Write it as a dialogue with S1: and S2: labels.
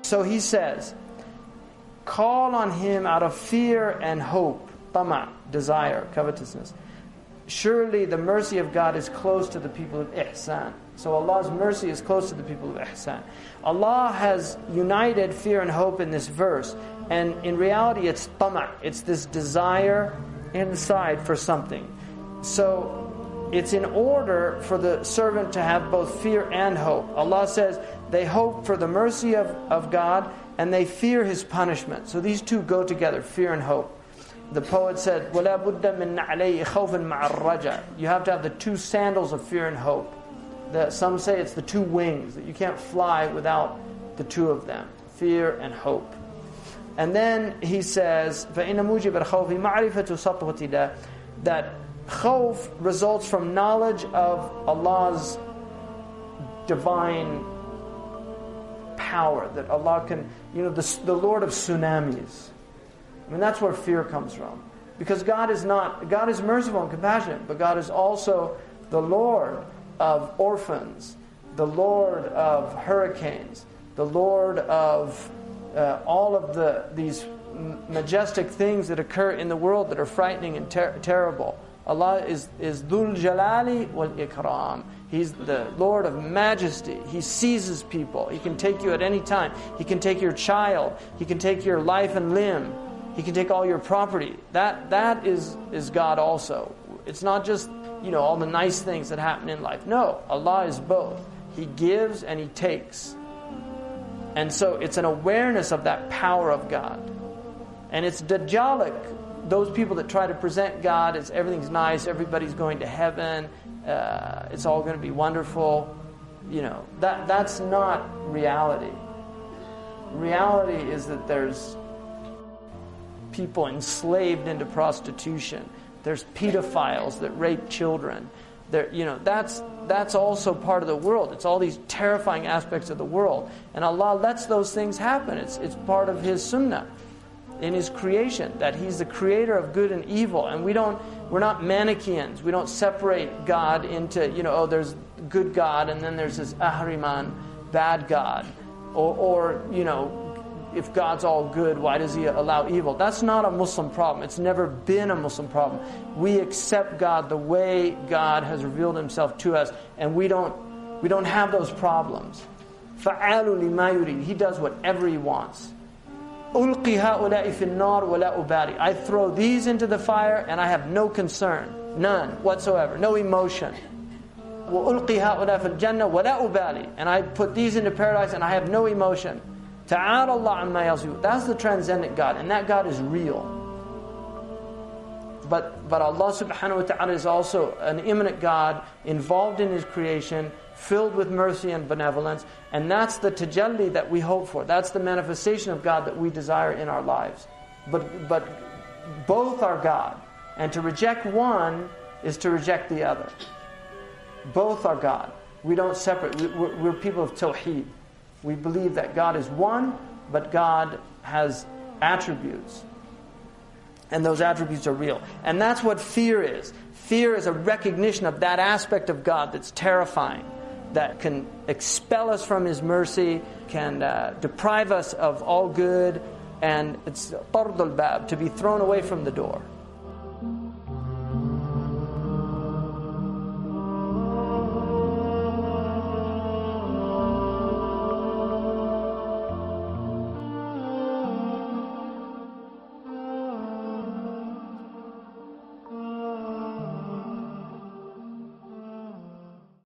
S1: So he says, call on Him out of fear and hope, tama', desire, covetousness. Surely the mercy of God is close to the people of ihsan. So Allah's mercy is close to the people of ihsan. Allah has united fear and hope in this verse. And in reality it's tama', it's this desire inside for something. So it's in order for the servant to have both fear and hope. Allah says they hope for the mercy of God and they fear His punishment. So these two go together, fear and hope. The poet said, وَلَا بُدَّ مِن نَعْلَيْهِ خَوْفٍ مَعَ الرَّجَى. You have to have the two sandals of fear and hope. Some say it's the two wings, that you can't fly without the two of them, fear and hope. And then he says, فَإِنَّ مُوجِبَ الْخَوْفِ مَعْرِفَةُ سَطْوَةِ اللَّهِ, that khawf results from knowledge of Allah's divine power, that Allah can, the Lord of tsunamis. I mean, that's where fear comes from. Because God is merciful and compassionate, but God is also the Lord of orphans, the Lord of hurricanes, the Lord of all of these majestic things that occur in the world that are frightening and terrible. Allah is Dhul Jalali wal Ikram. He's the Lord of majesty. He seizes people. He can take you at any time. He can take your child. He can take your life and limb. He can take all your property. That is God also. It's not just, all the nice things that happen in life. No, Allah is both. He gives and He takes. And so it's an awareness of that power of God. And it's Dajjalic, those people that try to present God as everything's nice, everybody's going to heaven, it's all going to be wonderful. That's not reality. Reality is that there's people enslaved into prostitution. There's pedophiles that rape children. That's also part of the world. It's all these terrifying aspects of the world. And Allah lets those things happen. It's part of His sunnah in His creation, that He's the creator of good and evil. And we're not Manichaeans. We don't separate God into, there's good God and then there's this Ahriman, bad God. Or if God's all good, why does He allow evil? That's not a Muslim problem. It's never been a Muslim problem. We accept God the way God has revealed Himself to us, and we don't have those problems. فَعَالُ لِمَا يُرِيدُ. He does whatever He wants. أُلْقِ هَؤُلَاءِ فِي النَّارِ وَلَا أُبَالِي. I throw these into the fire and I have no concern, none whatsoever, no emotion. وَأُلْقِ هَؤُلَاءِ فِي الْجَنَّةِ وَلَا أُبَالِي. And I put these into paradise and I have no emotion. Ta'ala Allah amma yasifun. That's the transcendent God, and that God is real. But Allah subhanahu wa ta'ala is also an immanent God, involved in His creation, filled with mercy and benevolence, and that's the tajalli that we hope for. That's the manifestation of God that we desire in our lives. But both are God, and to reject one is to reject the other. Both are God. We don't separate. We're people of tawheed. We believe that God is one, but God has attributes. And those attributes are real. And that's what fear is. Fear is a recognition of that aspect of God that's terrifying, that can expel us from His mercy, can deprive us of all good, and it's tard al-bab, to be thrown away from the door.